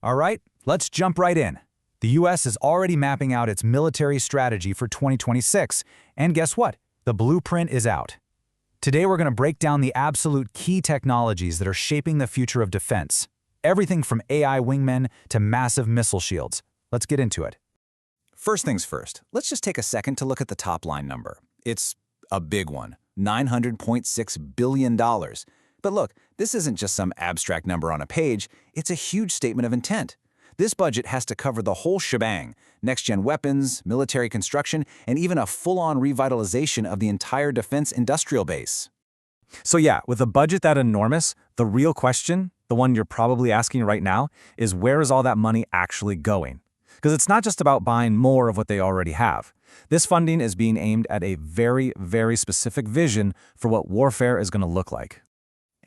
All right, let's jump right in. The US is already mapping out its military strategy for 2026, and guess what? The blueprint is out. Today we're going to break down the absolute key technologies that are shaping the future of defense. Everything from AI wingmen to massive missile shields. Let's get into it. First things first, let's just take a second to look at the top line number. It's a big one, $900.6 billion. But look, this isn't just some abstract number on a page, it's a huge statement of intent. This budget has to cover the whole shebang, next-gen weapons, military construction, and even a full-on revitalization of the entire defense industrial base. So yeah, with a budget that enormous, the real question, the one you're probably asking right now, is where is all that money actually going? Because it's not just about buying more of what they already have. This funding is being aimed at a very, very specific vision for what warfare is going to look like.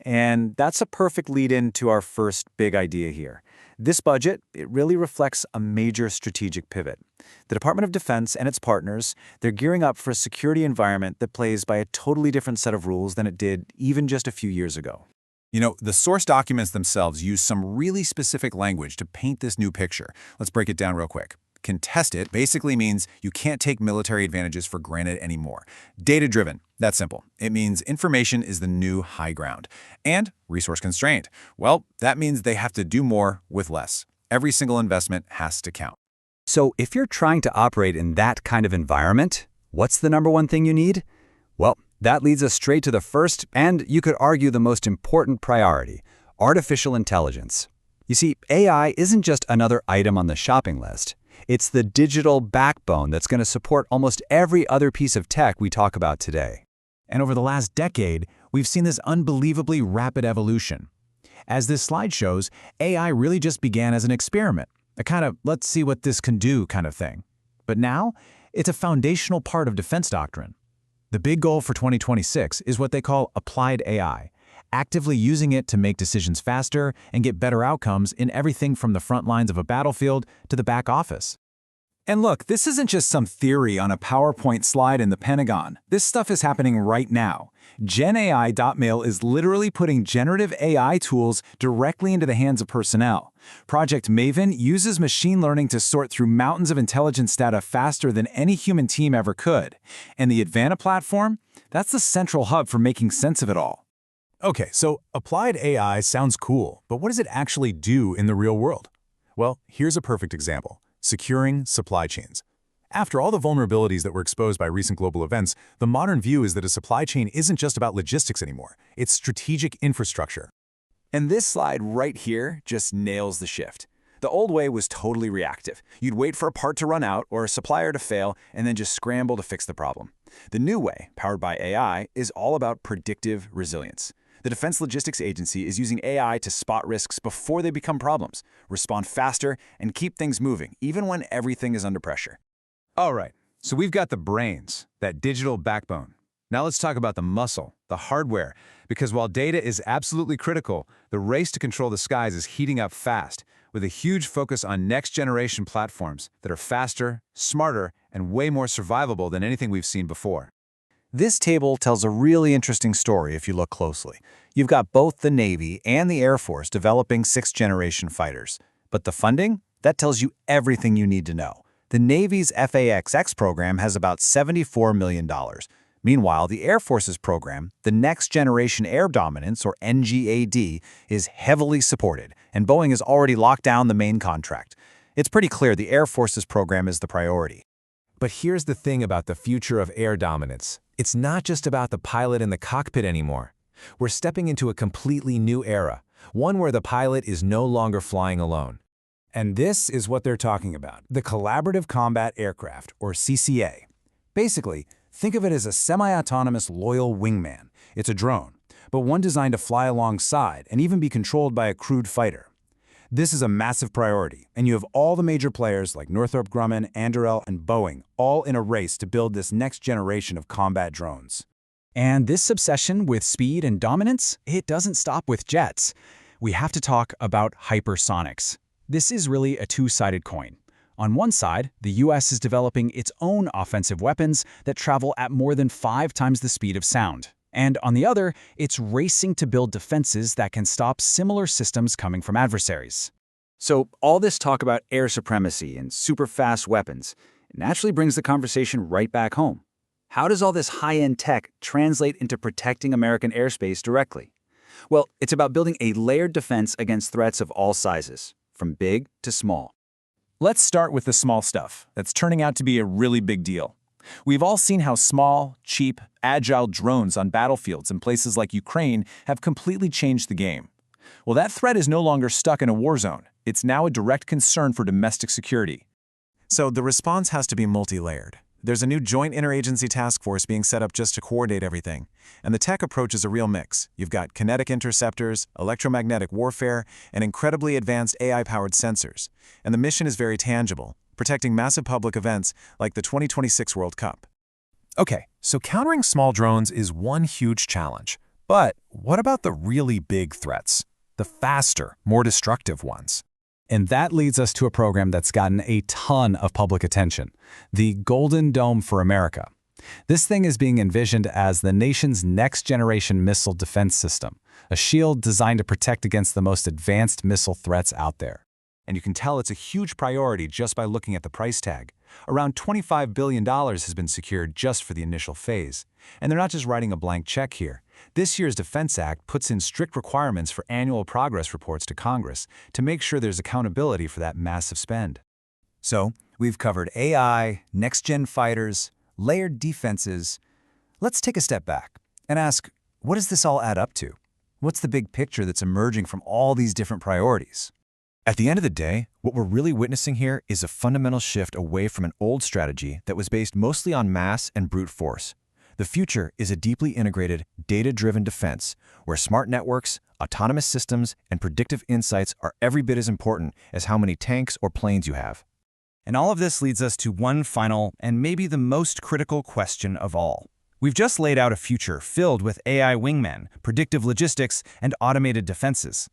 And that's a perfect lead-in to our first big idea here. This budget, it really reflects a major strategic pivot. The Department of Defense and its partners, they're gearing up for a security environment that plays by a totally different set of rules than it did even just a few years ago. You know, the source documents themselves use some really specific language to paint this new picture. Let's break it down real quick. Contested basically means you can't take military advantages for granted anymore. Data-driven, that's simple. It means information is the new high ground. And resource-constrained. Well, that means they have to do more with less. Every single investment has to count. So if you're trying to operate in that kind of environment, what's the number one thing you need? Well, that leads us straight to the first, and you could argue the most important priority, artificial intelligence. You see, AI isn't just another item on the shopping list. It's the digital backbone that's going to support almost every other piece of tech we talk about today. And over the last decade, we've seen this unbelievably rapid evolution. As this slide shows, AI really just began as an experiment, a kind of let's see what this can do kind of thing. But now, it's a foundational part of defense doctrine. The big goal for 2026 is what they call applied AI, actively using it to make decisions faster and get better outcomes in everything from the front lines of a battlefield to the back office. And look, this isn't just some theory on a PowerPoint slide in the Pentagon. This stuff is happening right now. GenAI.Mail is literally putting generative AI tools directly into the hands of personnel. Project Maven uses machine learning to sort through mountains of intelligence data faster than any human team ever could. And the Advanta platform? That's the central hub for making sense of it all. Okay, so applied AI sounds cool, but what does it actually do in the real world? Well, here's a perfect example. Securing supply chains. After all the vulnerabilities that were exposed by recent global events, the modern view is that a supply chain isn't just about logistics anymore. It's strategic infrastructure. And this slide right here just nails the shift. The old way was totally reactive. You'd wait for a part to run out or a supplier to fail and then just scramble to fix the problem. The new way, powered by AI, is all about predictive resilience. The Defense Logistics Agency is using AI to spot risks before they become problems, respond faster, and keep things moving, even when everything is under pressure. All right, so we've got the brains, that digital backbone. Now let's talk about the muscle, the hardware, because while data is absolutely critical, the race to control the skies is heating up fast, with a huge focus on next-generation platforms that are faster, smarter, and way more survivable than anything we've seen before. This table tells a really interesting story if you look closely. You've got both the Navy and the Air Force developing sixth-generation fighters. But the funding? That tells you everything you need to know. The Navy's FAXX program has about $74 million. Meanwhile, the Air Force's program, the Next Generation Air Dominance, or NGAD, is heavily supported, and Boeing has already locked down the main contract. It's pretty clear the Air Force's program is the priority. But here's the thing about the future of air dominance. It's not just about the pilot in the cockpit anymore. We're stepping into a completely new era, one where the pilot is no longer flying alone. And this is what they're talking about, the Collaborative Combat Aircraft, or CCA. Basically, think of it as a semi-autonomous loyal wingman. It's a drone, but one designed to fly alongside and even be controlled by a crewed fighter. This is a massive priority, and you have all the major players like Northrop Grumman, Anduril, and Boeing all in a race to build this next generation of combat drones. And this obsession with speed and dominance, it doesn't stop with jets. We have to talk about hypersonics. This is really a two-sided coin. On one side, the US is developing its own offensive weapons that travel at more than 5 times the speed of sound. And on the other, it's racing to build defenses that can stop similar systems coming from adversaries. So all this talk about air supremacy and super fast weapons naturally brings the conversation right back home. How does all this high-end tech translate into protecting American airspace directly? Well, it's about building a layered defense against threats of all sizes, from big to small. Let's start with the small stuff that's turning out to be a really big deal. We've all seen how small, cheap, agile drones on battlefields in places like Ukraine have completely changed the game. Well, that threat is no longer stuck in a war zone. It's now a direct concern for domestic security. So the response has to be multi-layered. There's a new joint interagency task force being set up just to coordinate everything. And the tech approach is a real mix. You've got kinetic interceptors, electromagnetic warfare, and incredibly advanced AI-powered sensors. And the mission is very tangible, protecting massive public events like the 2026 World Cup. Okay, so countering small drones is one huge challenge. But what about the really big threats? The faster, more destructive ones? And that leads us to a program that's gotten a ton of public attention, the Golden Dome for America. This thing is being envisioned as the nation's next-generation missile defense system, a shield designed to protect against the most advanced missile threats out there. And you can tell it's a huge priority just by looking at the price tag. Around $25 billion has been secured just for the initial phase. And they're not just writing a blank check here. This year's Defense Act puts in strict requirements for annual progress reports to Congress to make sure there's accountability for that massive spend. So, we've covered AI, next-gen fighters, layered defenses. Let's take a step back and ask, what does this all add up to? What's the big picture that's emerging from all these different priorities? At the end of the day, what we're really witnessing here is a fundamental shift away from an old strategy that was based mostly on mass and brute force. The future is a deeply integrated, data-driven defense where smart networks, autonomous systems, and predictive insights are every bit as important as how many tanks or planes you have. And all of this leads us to one final and maybe the most critical question of all. We've just laid out a future filled with AI wingmen, predictive logistics, and automated defenses.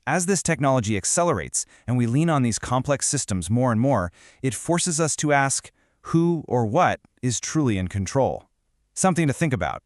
As this technology accelerates and we lean on these complex systems more and more, it forces us to ask who or what is truly in control. Something to think about.